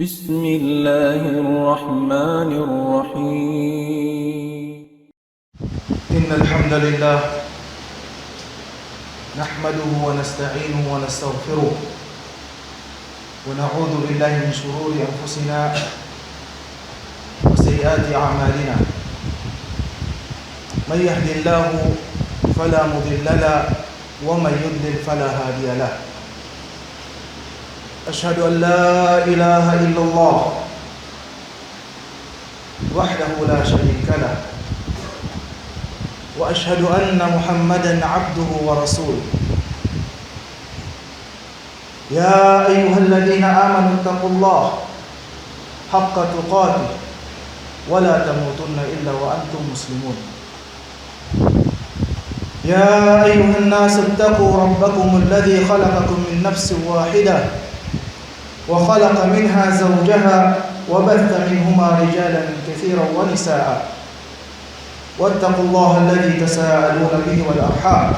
بسم الله الرحمن الرحيم. إن الحمد لله نحمده ونستعينه ونستغفره ونعوذ بالله من شرور أنفسنا وسيئات أعمالنا. من يهد الله فلا مضل له ومن يضلل فلا هادي له. أشهد أن لا إله إلا الله وحده لا شريك له، وأشهد أن محمدًا عبده ورسوله. يا أيها الذين آمنوا اتقوا الله حق تقاته ولا تموتن إلا وأنتم مسلمون. يا أيها الناس اتقوا ربكم الذي خلقكم من نفس واحدة وخلق منها زوجها وبث منهما رجالا كثيرا ونساء، واتقوا الله الذي تساءلون به والأرحام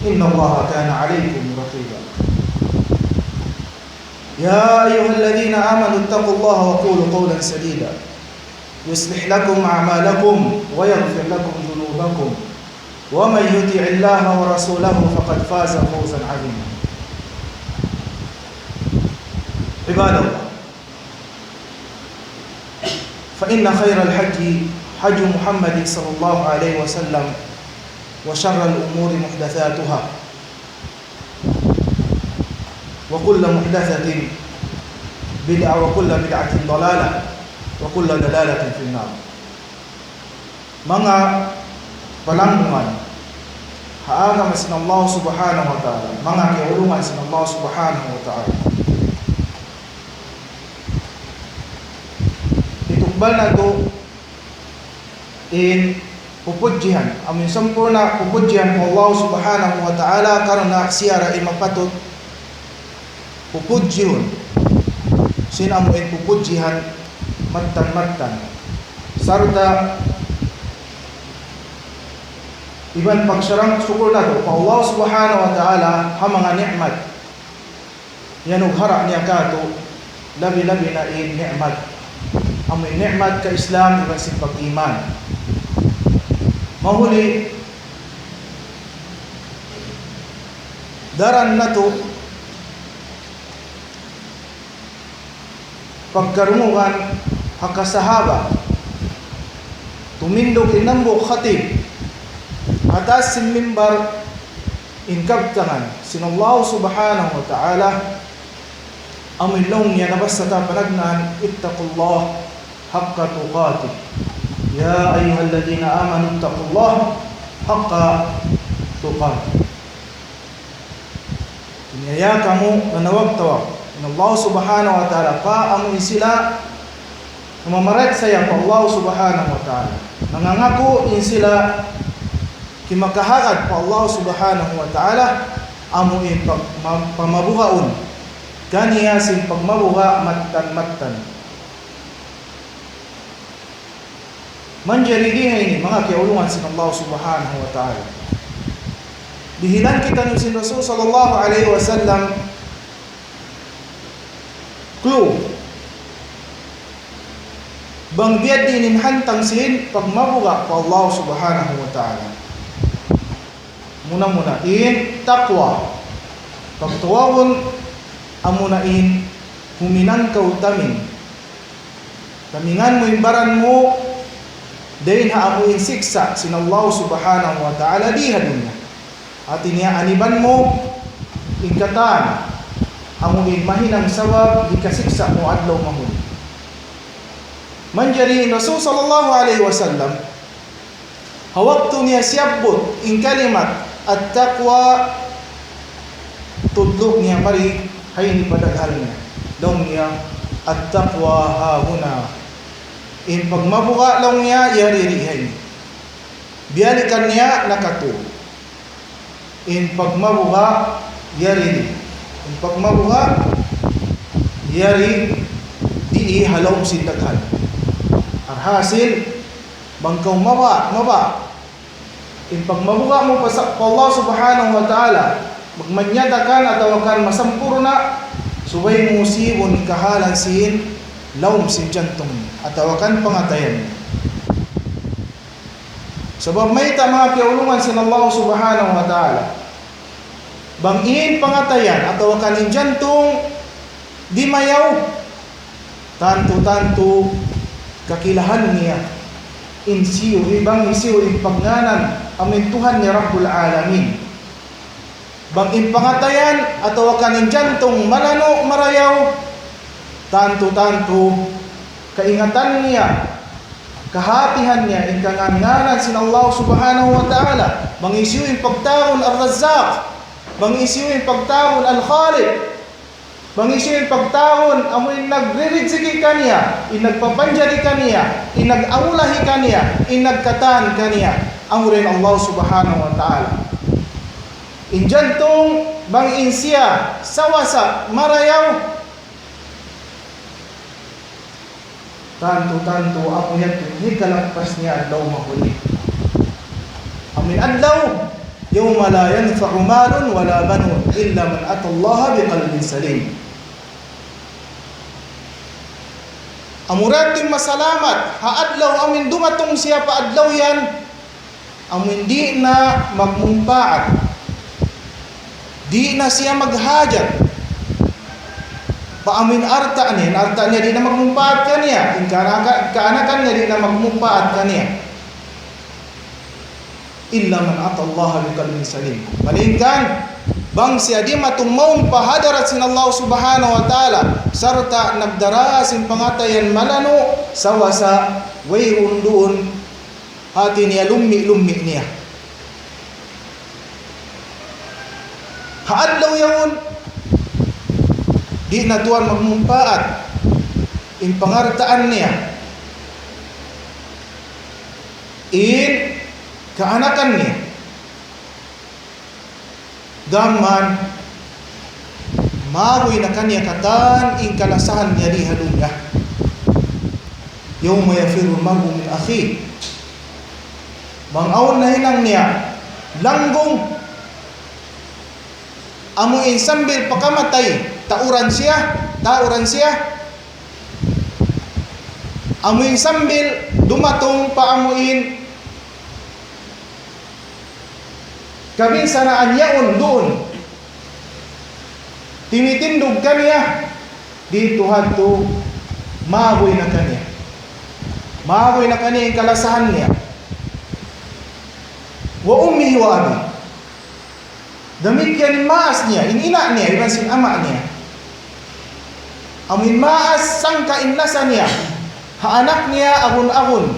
إن الله كان عليكم رقيبا. يا أيها الذين آمنوا اتقوا الله وقولوا قولا سديدا يصلح لكم أعمالكم ويغفر لكم ذنوبكم، ومن يطع الله ورسوله فقد فاز فوزا عظيما. عباد الله، فإن خير الحج حج محمد صلى الله عليه وسلم، وشر الأمور محدثاتها، وكل محدثة بدعة، وكل بدعة ضلالة، وكل ضلالة في النار. Mga palangkungan, haagam sin Allah subhanahu wa ta'ala, mga kiulungan sin Allah subhanahu wa ta'ala. Itukbal na to in pupudjihan, amin sampurna pupudjihan po Allah subhanahu wa ta'ala karena siyara imapatot pupudjihun sin amuin pupudjihan mattan sarta iban pagsarang syukur na to pa Allah subhanahu wa ta'ala ha mga ni'mat yanug hara niya kato labi-labi na in ni'mat amoy ni'mat ka Islam iban sin pag-iman. Mahuli daran na to pagkarunguhan hakasahaba tumindog inambok khatib atas sin mimbar inkabtangan sin Allah subhanahu wa ta'ala amoy long niya nabasa ta panagnan ittaqullah haqqa tuqatih. Ya ayyuhalladhina amanu ittaqullah haqqa tuqatih. Inyaya kamu nanawag-tawag in Allah subhanahu wa ta'ala pa amoy sila mamaret saya pa Allah subhanahu wa ta'ala. Nangangako in sila kimakahagad pa Allah subhanahu wa ta'ala amoy pamabuhaon kaniya sin pagmabuha mattan. Manjaridihay ni mga kiulungan sin Allah subhanahu wa ta'ala. Dihilan kita ni sin Rasul sallallahu alaihi wasallam clue bang biad din hantang sin pagmabuga pa Allah subhanahu wa ta'ala. Muna in taqwa pagtuwawon amunain huminan ka utamin tamingan mo imbaran mo dahin haamuin siksa sin Allah subhanahu wa ta'ala diha dunya at niya aniban mo ingkatan amuin mahinang sawab ikasiksa mo adlaw mahuli. Manjari Rasul sallallahu alaihi wasallam hawaktu niya siyabot in kalimat at taqwa tudlok niya mari hay ni padaghal niya daw niya at taqwa hahuna in pagmabuka lang niya yaririhay biyalikan niya nakatu in pagmabuka yariri in pagmabuka yari di halaw sin daghal arhasil bangkaw maba in pagmabuka mo pa sa Allah subhanahu wa ta'ala magmanyada kan ataw kan masampurna subay musibon kahalan sin laum sin jantung atau akan pangatayan. Sebab may mga piulungan sin Allah Subhanahu wa taala. Bangin pangatayan atau kanin jantung di mayaw tanto kakilahan niya insiyo ibang insiyo pagnanan amin Tuhan ni Rabbul Alamin. Bangin pangatayan atau kanin jantung malano marayaw tanto kaingatan niya kahatihan niya ingkanganan sin Allah Subhanahu wa taala mangisiyo pagtaon Ar-Razzaq, mangisiyo pagtaon Al-Khaliq, mangisiyo pagtaon amoy nagre-riziki kaniya, inagpapanjari kaniya, inag-aulahi kaniya, inagkatan kaniya, amurin Allah Subhanahu wa ta'ala. Injantong bang insiya sawasa marayaw tanto ako yan hikalampas niya adlaw mahuli. Amin adlaw yawma la yanfa'u malun wala banun illa man atallaha biqalbin salim. Amuratin masalamat haadlaw amin dumatong siya pa adlaw yan amin di na magmumpaat, di na siya maghajat paamin arta niya di na magmumpaat kaniya kaanakan niya di na magmumpaat kaniya illa man atallaha biqalbin salim. Malingkan bang siya di matumawang pahadarat sin Allah Subhanahu wa ta'ala sarta nagdara sin pangatayan malano sawasa wayrun doon hati niya lummi niya haadlaw yawon di na tuwan magmumpaat in pangartaan niya in kaanakan niya gaman magoy na kanya katan in kalasahan niya di halunga yawma yafiru al-mar'u min akhi bang-aon na hinang niya langgong amo in sambil pakamatay tauran siya amo in sambil dumatong paamuin kami sanaan yaon doon timitindog kaniya dito hadto magoy na kaniya yung kalasahan niya wa ummihi wa abi demikian maas niya inina niya iban sin ama niya amin maas sangka inlasa niya haanak niya agun-agun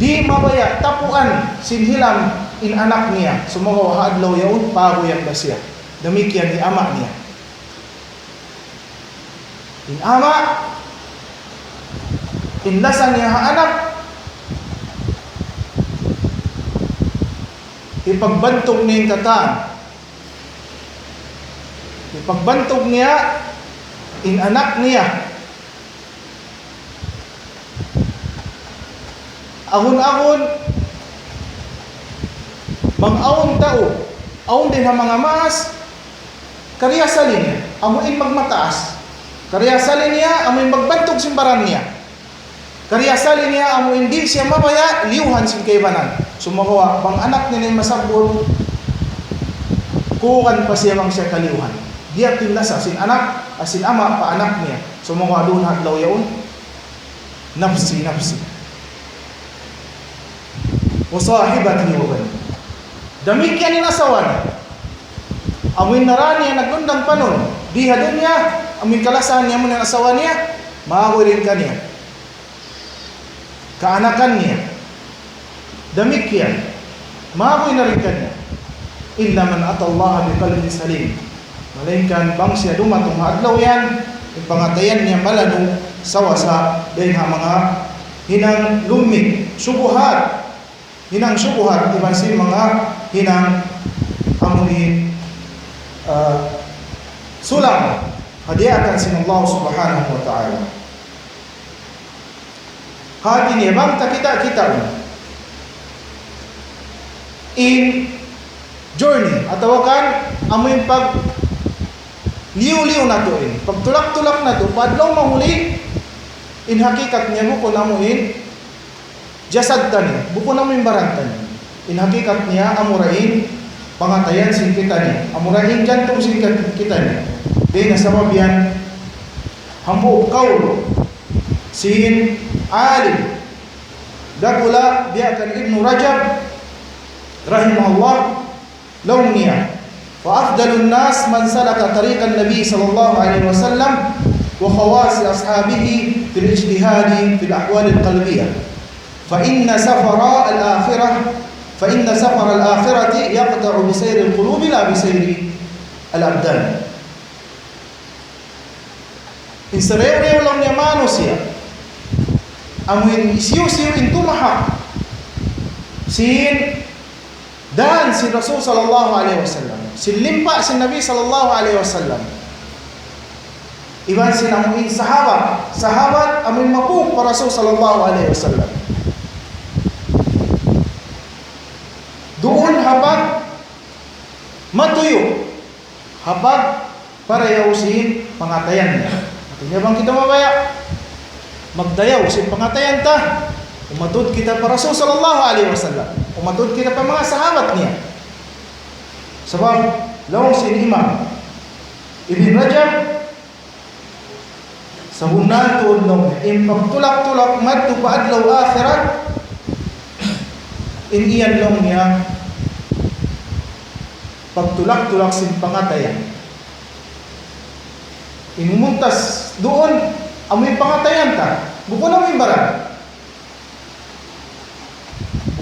di mabaya tapuan sinhilam in anak niya sumawa haadlaw yaon pagoyan ba siya demikian ni ama niya in ama inlasan niya haanak ipagbantog niya yung kataan ipagbantog niya in anak niya agun-agun mang-aon tao aon din ang mga maas karyasalin niya amuin magmataas karyasalin niya amuin magbantog simbaran niya karyasalin niya amuin di siya mabaya liuhan sin kaibanan sumakuha pang anak niya masabot kukan pa siya mang siya kaliuhan diya tinlasa sin anak asin ama pa anak niya sumakuha doon hadlaw yaon nafsi wasahibati wa bani demikian in asawan amin narani ang nagundang panon diha doon niya amin kalasahan niya mo ng asawa niya maagoy rin ka niya kaanakan niya demikian maagoy na rin ka niya illa man atallaha biqalbin salim malingkan bang siya dumatong hadlaw yan ipangatayan niya malano sawasa dahil mga hinang lumik subuhat hinang subuhat iban si mga hinang amunin sulam hadiahkan sin Allah Subhanahu wa ta'ala hati niya bang kita in journey atau kan amoy liw-liw na to in. Pag tulak-tulak na to, padlaw mahuli, in hakikat niya buko na mo in, jasad tani, buko na mo in barantani. In hakikat niya, amurain, pangatayan sin kita ni. Amurain jantung sin kita ni. Di nasabab yan, hambu kaul, sin alim. Dakula biakan Ibnu Rajab, rahimahullah, lawniyah. وأفضل الناس من سلك طريق النبي صلى الله عليه وسلم وخواص أصحابه في الاجتهاد في الأحوال القلبية فإن سفر الآخرة يقطع بسير القلوب لا بسير الأبدان. إن سرير لم يمانوسيا أمين إسيو إنتو محا سين dan si Rasul sallallahu alaihi wasallam, si limpa si Nabi sallallahu alaihi wasallam. Iban sinamuin sahabat amin mapuk para Rasul sallallahu alaihi wasallam. Doon habag matuyo, habag para yausin pangatayan niya. Artinya bang kita mabaya? Magdayaw sin pangatayan ta. Umatod kita para Rasul sallallahu alaihi wasallam. Umatod kita pa mga sahabat niya. Sebab law sin Imam Ibn Rajab sabunan tuudnom impagtulak-tulak madto paadlaw akhirat in iyan long niya pagtulak-tulak sin pangatayan. Inumuntas doon amoy pangatayan ta. Buko na mimbaran.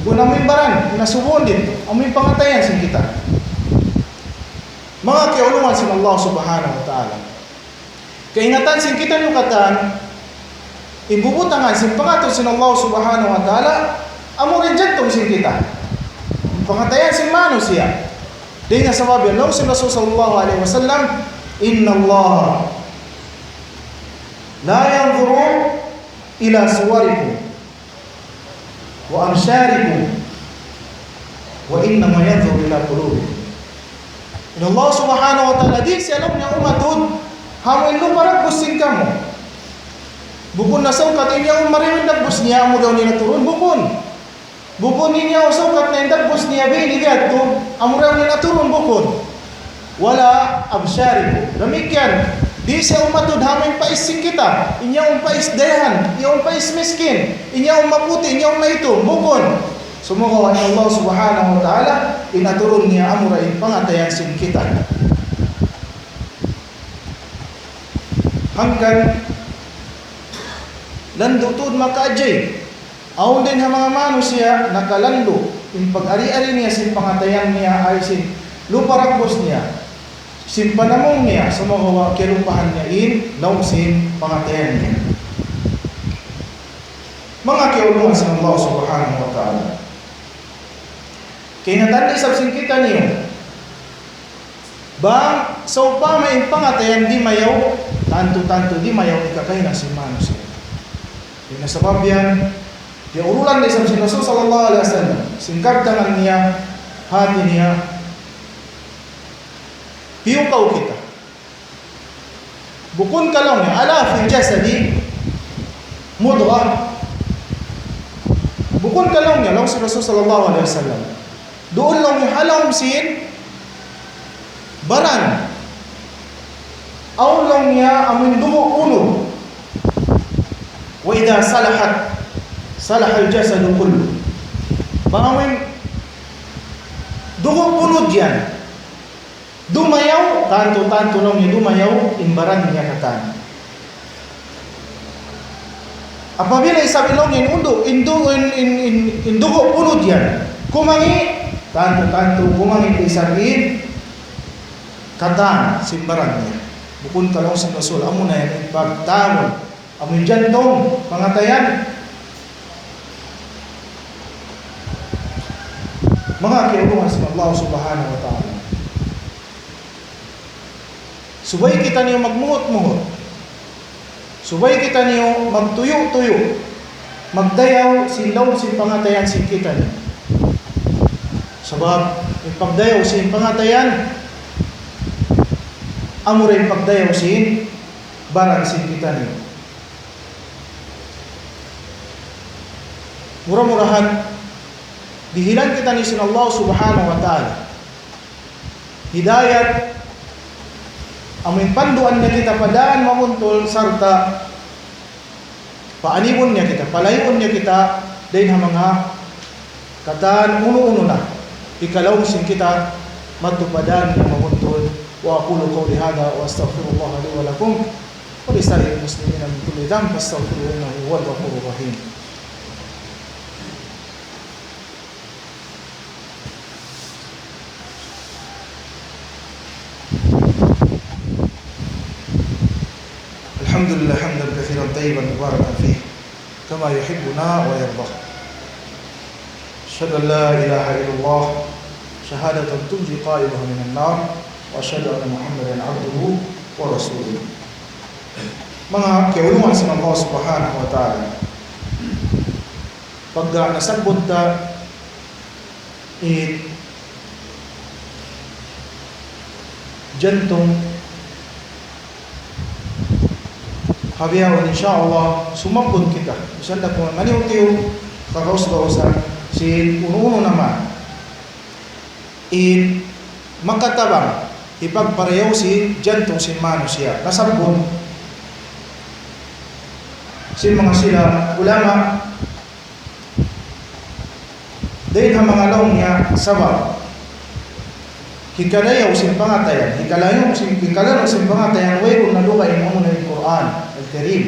Kung amoy baran, nasubon din, amoy pangatayan sin kita. Mga kiulungan sin Allah subhanahu wa ta'ala. Kaingatan sin kita yung katan, imbubutangan sin pangaton sin Allah subhanahu wa ta'ala, amo rin jantong sin kita. Pangatayan sin manusia. Dahil nga sabab yan, sin Rasul sallallahu alaihi wasallam, Inna Allah la yanzuru ila suwarikum wa amsyarikum wa innama yanzuru ila qulubikum. In Allah subhanahu wa ta'ala di siya alam niya umatod hamoy luparag busin kamo. Bukon na saukat inya umariwin dagbus niya mo daw nila turun bukon. Bukon niya saukat na dagbus niya bini gato amo daw nila turun bukon. Wala amsyarikum. Demikian di siya umatod hamoy paising kita, inya pais dayan, inya pais miskin, inya maputi, inya maitom, bukon. Sumukawan ni Allah subhanahu wa ta'ala, inaturun niya amurain pangatayan sin kita. Hanggang landutod makaajay. Aun din ang mga manusia nakalando, in pag-ari-ari niya sin pangatayan niya ay sin luparagos niya. Sin panamong niya sa mga kilumpahan niya in nausin pangatayan niya. Mga kiulungan sa Allah subhanahu wa ta'ala. Kaya natanda isab sin kita niyo. Bang sa upa may pangatayan di mayaw, tanto di mayaw ikakay na si manus. Kaya nasabab yan, di urulan na isab sin Rasul sallallahu alaihi wasallam. Singkab tangan niya, hati niya, piyukaw kita. Bukun ka lang niya, ala fil jasadi mudghah. Bukun ka lang niya, lang si Rasul sallallahu alaihi wasallam. Doon lang niya halam sin baran. Aw lang niya amin dugo ulo. Wa idha salahat salaha al-jasadu kullu. Bangawin dugo punod yan. Dumayaw, tanto lang niya dumayaw, imbaran niya katan. Apabila isabi lang yan, indugo punod yan. Kumangi, tanto, kumangi isabihin, katan, simbaran niya. Bukun ka lang sa Rasul, amo na yan, pagtawon, amo yung jantong, pangatayan. Mga kiulungan sa Allah subhanahu wa ta'ala. Subay kita niyo magmungot-mungot. Subay kita niyo magtuyo-tuyo. Magdayaw silaw sin pangatayan sin kita niyo. Sabab, yung pagdayaw sin pangatayan, amo rin pagdayaw sin baran sin kita niyo. Murah-murahan dihilan kita ni sin Allah subhanahu wa ta'ala hidayat amin panduan niya kita padaan mamuntol sarta paanibon niya kita, palayon niya kita dahil mga kataan uno-uno na ikalawang sin kita matupadan niya mamuntol. Wa aqulu qawli hadha wa astaghfirullah li wa lakum wa li sa'iril muslimina min kulli dhanbin fastaghfiruhu innahu huwal ghafurur rahim. Alhamdulillah hamdan katsiran tayyiban mubarakan fihi kama yuhibbuna wa yardah. Asyhadu an la ilaha illallah syahadatan tunji qailaha minan nar wa asyhadu anna Muhammadan abduhu wa rasuluh. Mga kaulungan sa Allah subhanahu wa ta'ala, pagka nasagbot ta jantong habiyawan insyaallah sumambot kita bisan da kung maniw-tiw kakaus-kausan sin uno-uno naman makatabang ipagpareyaw si jantong sin manusia nasabon sin mga sila ulama dahil ang mga laong niya sabab hikalayaw sin pangatayan hikalayaw sin pangatayan way kung nalukain mo na yung Quran al-Karim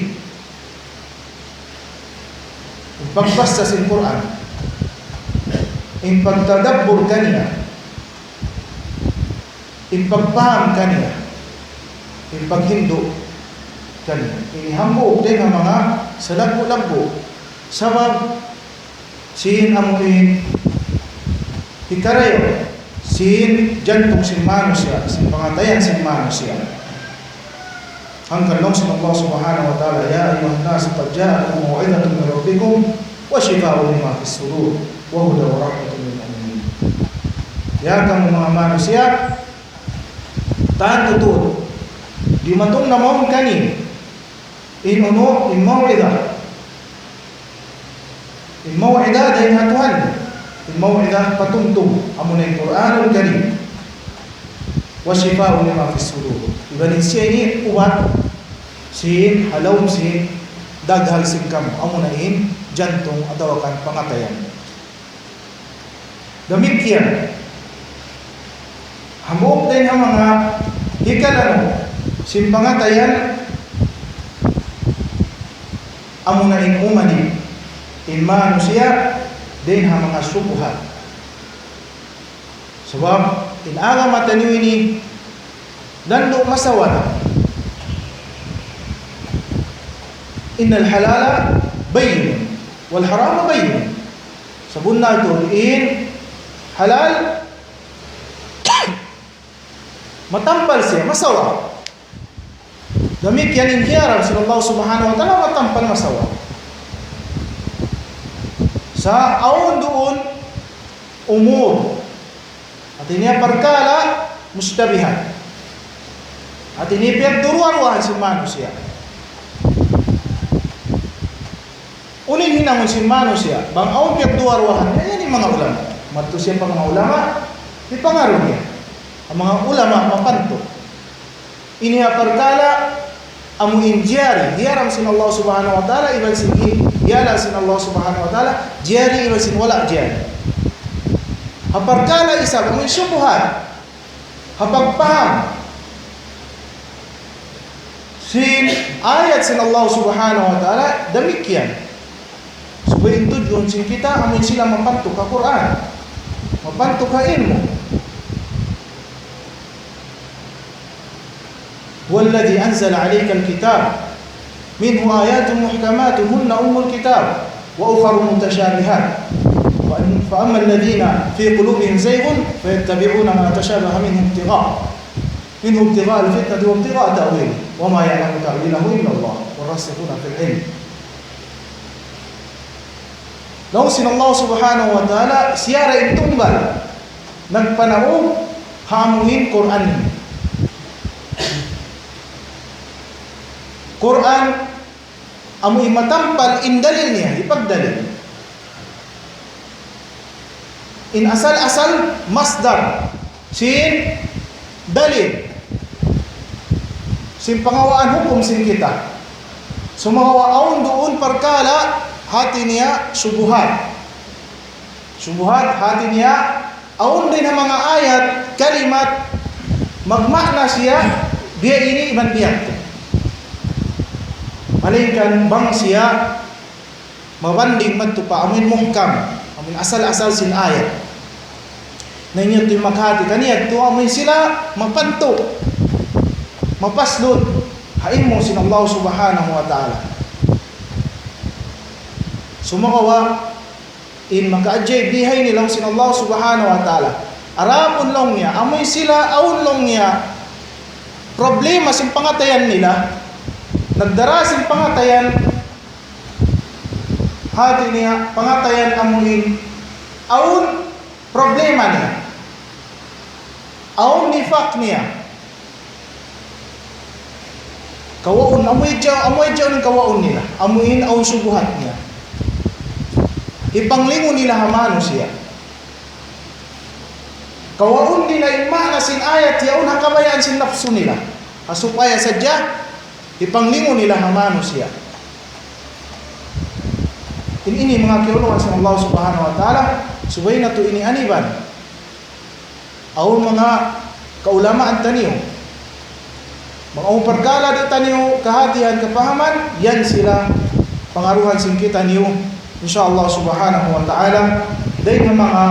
yung pagbasta sin Quran yung pagtadabbur kaniya yung pagpaham kaniya yung paghindo kaniya inihambog din ang mga salagbo-lagbo sabab sin amuin hikalayaw sin jantong sin manusia sin pangatayan sin manusia ang kalong sin Allah subhanahu wa ta'ala ya ayuhan nas qad ja'akum maw'izatun min rabbikum wa shifaa'un lima fis sudur wa hudan wa rahmatun lil mu'minin. Ya kamu mga manusia tan tutun di matong na maun kanin in maw'izah dahil hatuhan الموعظة patungtong amo na yung Quranul Karim wa shifaa'un lima fis sudur ibanin siya ini ubat sin halawm sin daghal sin kam amo na in jantong atawa kan pangatayan demikian hambog din ang mga hikalano sin pangatayan amo na in umani in manusia din ang mga subuhan. Sebab inaga mataniw ini dando masawa na. Innal halala bayyin wal harama bayyin. Sabun na ito in halal matampal siya masawa. Demikian inhiyaran sallallahu subhanahu wa ta'ala matampal masawa. Sa awon doon umur at ini perkara mustabihat at ini pinagduruan si manusia unin hinangon si manusia bang awon pinagduruan yan yung mga ulama marto siya pa mga ulama di pangaroon niya ang mga ulama mapanto ini perkara amu injari hiaram sin Allah subhanahu wa ta'ala ibal sin yala sin Allah subhanahu wa ta'ala jari ibal sin wala jari haparkala isa amu syubuhan hapagpaham sin ayat sin Allah subhanahu wa ta'ala demikian supaya tujuan sin kita amu sila mapanto ka Quran mapanto ka ilmu والذي أنزل عليك الكتاب منه آيات محكمات هن أم الكتاب وأخر متشابهات فأما الذين في قلوبهم زيغ فيتبعون ما تشابه منه ابتغاء الفتنة وابتغاء تأويله وما يعلم تأويله إلا الله والراسخون في العلم. لو سن الله سبحانه وتعالى سيارة التنبال نagpanao hamuin Quran Quran amoy matampal in dalil niya, ipagdalil. In asal-asal masdar, sin dalil. Sin pangawaan hukum sin kita. Sumawaon doon perkala hati niya subuhat. Subuhat hati niya aun din ang mga ayat, kalimat magmakna siya dia ini iman biyak. Malingkan bang siya mabanding magtupa amin muhkam, amin asal-asal sin ayat. Na inyo ito'y maghati kaniya, ito amin sila mapanto, mapaslod, hain mo sin Allah subhanahu wa ta'ala. Sumakawa, in makaadjay bihay nilang sin Allah subhanahu wa ta'ala. Aramon long niya, amoy sila, aun long niya, problema sin pangatayan nila, nagdarasin pangatayan hati niya pangatayan amuin aun problema niya aun nifak niya kawaon amoy jaw ng kawaon nila amuin aun subuhat niya ipanglingon nila hamano siya kawaon nila imana sin ayat yaun hakabayaan sin nafsu nila asupaya sadya ipanglingon nila hamano siya. Ini mga kiulungan sa Allah subhanahu wa ta'ala, subay na to ini aniban. Aw mga kaulamaan taniyo. Mga uparkala di taniyo, kahatihan, kapahaman, yan sila pangaruhan sin kita niyo. Insyaallah subhanahu wa ta'ala, dahil ng mga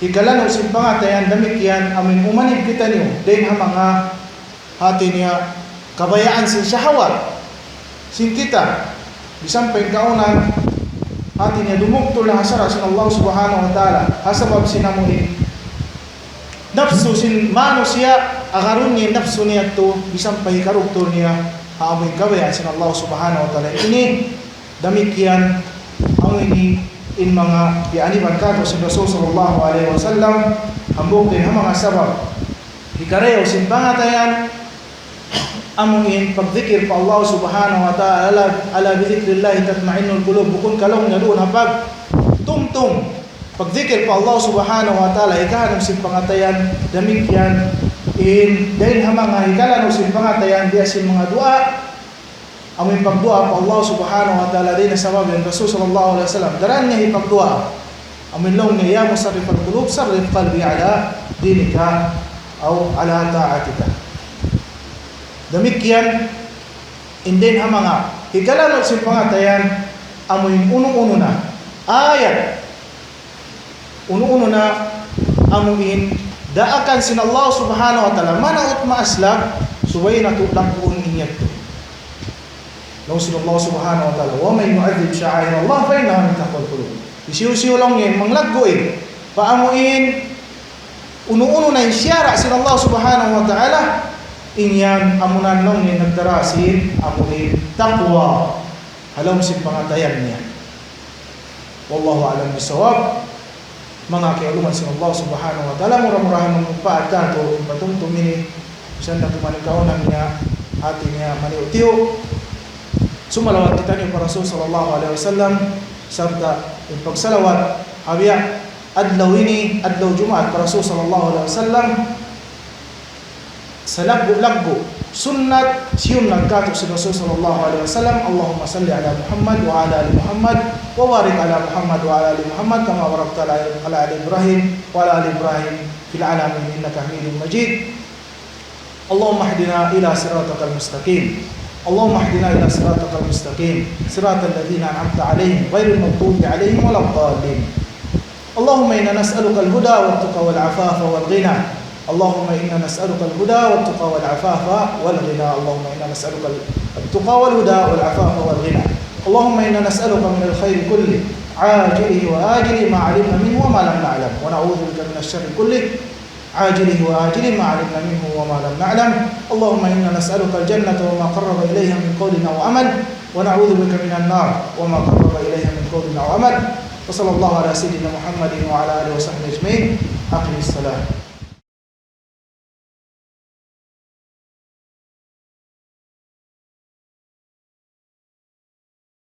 higalanon sin pangatayan, damikyan, amin umanib kita niyo. Dahil ng mga hati niya, kabayaan sin syahawat sin kita bisampay kaunan hati niya dumugtol na hasara sin Allah subhanahu wa ta'ala hasabab sinamuhin nafsu sin mano siya agarun niya nafsu niya to bisampay karugtol niya haamoy kabayaan sin Allah subhanahu wa ta'ala. Ini damikyan ang ini in mga bianiban kato sin Rasul sallallahu alaihi wasallam hambog din ang mga sabab hikareyo sin pangatayan amuin pagzikir pa Allah subhanahu wa ta'ala ala bizikrillah tatma'innul qulub bukun kalong nga doon hapag tumtum pagzikir pa Allah subhanahu wa ta'ala ikahanong sin pangatayan damikyan in dahil hamang ikalanong sin pangatayan diya sin mga dua amuin pagdua pa Allah subhanahu wa ta'ala din nasabab yung Rasul sallallahu alaihi wasallam daran niya ipagdua amuin long niya ya musarrif al-qulub sarrif qalbi ala dinika aw ala ta'atika. Damikyan, indin ang mga hikalanot si pangatayan, amoy unong-uno na, ayat, unong-uno na, amuin, daakan sin Allah subhanahu wa ta'ala, manaot maaslag, suway na tutlang puun inyat to. Nung sin Allah subhanahu wa ta'ala, wa may nu'adhib sya'air Allah, fa'in na kami takol kulong. Isiw-siw lang yan, manglaggoy, paamuin, unong-uno na yung syara sin Allah subhanahu wa ta'ala, inyan amunan long ni nagdarasin amunin taqwa halom sin pangatayan niya wallahu alam bisawab mga kialuman sin Allah subhanahu wa ta'ala murah-murahan ng paadato patungtum ini bisan na tumanikaunan niya hati niya maniutiyo sumalawat kita niyo para Rasul sallallahu alaihi wasallam serta pagsalawat abiya adlaw ini adlaw Jumaat para Rasul sallallahu alaihi wasallam sa laggo-laggo sunnat siyum nagkato si Rasul sallallahu alaihi wasallam Allahumma salli ala Muhammad wa ala ali Muhammad wa barik ala Muhammad wa ala ali Muhammad kama barakta ala ali Ibrahim wa ala ali Ibrahim fil alamin innaka Hamidum Majid. Allahumma hdina ila siratal mustaqim Allahumma hdina ila siratal mustaqim siratal ladzina an'amta alaihim ghairil maghdubi alaihim waladdallin. Allahumma inna nas'aluka al-huda wat-tuqa wal-'afafa wal-ghina اللهم إنا نسألك الهدى والتقى والعفاف والغنى اللهم إنا نسألك التقى والهدى والعفاف والغنى اللهم إنا نسألك من الخير كله عاجله وآجله ما علمنا منه وما لم نعلم ونعوذ بك من الشر كله عاجله وآجله ما علمنا منه وما لم نعلم اللهم إنا نسألك الجنة وما قرب إليها من قول أو عمل ونعوذ بك من النار وما قرب إليها من قول أو عمل وصلى الله على سيدنا محمد وعلى آله وصحبه أجمعين أقم الصلاة.